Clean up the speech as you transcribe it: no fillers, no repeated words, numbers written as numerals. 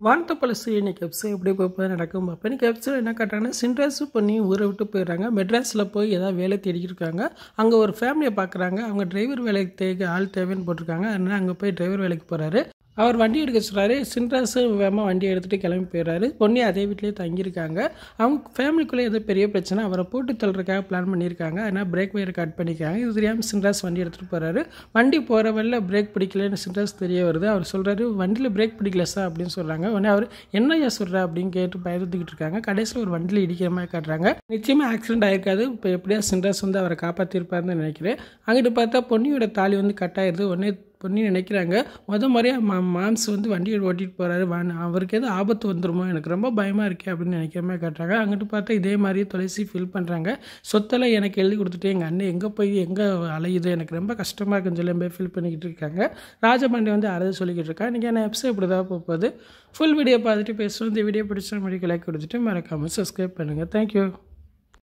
வானத்தை பழசு இன்னைக்கு எபிசோட் எப்படி போய் நடக்கும் பார்ப்பேன். இன்னைக்கு எபிசோட் என்ன காட்டுறாங்கன்னா, சின்ராசு பண்ணி ஊரை விட்டு போயிடுறாங்க. மெட்ராஸில் போய் ஏதாவது வேலை தேடிக்கிட்டு இருக்காங்க. அங்கே ஒரு ஃபேமிலியை பார்க்குறாங்க. அவங்க டிரைவர் வேலைக்கு ஆள் தேவைன்னு போட்டிருக்காங்க. அதனால் அங்கே போய் டிரைவர் வேலைக்கு போகிறாரு. அவர் வண்டி எடுக்க சொல்கிறாரு. சின்ராசு வேகமாக வண்டி எடுத்துகிட்டு கிளம்பி போயிடுறாரு. பொண்ணு அதே வீட்டிலே தங்கியிருக்காங்க. அவங்க ஃபேமிலிக்குள்ளே ஏதோ பெரிய பிரச்சனை, அவரை போட்டு தள்ளுறதுக்காக பிளான் பண்ணியிருக்காங்க. அதனால் பிரேக் வயரை கட் பண்ணியிருக்காங்க. இது தெரியாமல் சின்ராஸ் வண்டி எடுத்துகிட்டு போகிறாரு. வண்டி போகிற வழியில் பிரேக் பிடிக்கலன்னு சின்ராஸ் தெரிய வருது. அவர் சொல்கிறாரு, வண்டியில் பிரேக் பிடிக்கல சார் அப்படின்னு சொல்கிறாங்க. உடனே அவர் என்னையா சொல்கிறா அப்படின்னு கேட்டு பயந்துக்கிட்டு இருக்காங்க. கடைசியில் ஒரு வண்டியில் இடிக்கிற மாதிரி காட்டுறாங்க. நிச்சயமாக ஆக்சிடென்ட் ஆகிருக்காது. இப்போ எப்படியா சின்ராஸ் அவரை காப்பாற்றிருப்பாருன்னு நினைக்கிறேன். அங்கிட்டு பார்த்தா பொன்னியோட தாலி கட்டாயிருது. உடனே பொண்ணு நினைக்கிறாங்க, முறையாக மாம்ஸ் வண்டியை ஓட்டிகிட்டு போகிறாரு. அவருக்கு எதுவும் ஆபத்து வந்துடுமோ, எனக்கு ரொம்ப பயமாக இருக்கே அப்படின்னு நினைக்கிற மாதிரி காட்டுறாங்க. அங்கிட்டு பார்த்தா இதே மாதிரியே துளசி ஃபீல் பண்ணுறாங்க. சொத்தெல்லாம் எனக்கு எழுதி கொடுத்துட்டு எங்கள் அண்ணன் எங்கே போய் எங்கே அலையுது, எனக்கு ரொம்ப கஷ்டமாக இருக்குன்னு சொல்லி ஃபீல் பண்ணிக்கிட்டு இருக்காங்க. ராஜபாண்டி அறுது சொல்லிக்கிட்டு இருக்கா. இன்றைக்கி என்ன எபிசோட் இப்படி தான் போகுது. ஃபுல் வீடியோ பார்த்துட்டு பேசுவோம். இந்த வீடியோ பிடிச்ச முடிக்க லைக் கொடுத்துட்டு மறக்காமல் சப்ஸ்கிரைப் பண்ணுங்கள். தேங்க்யூ.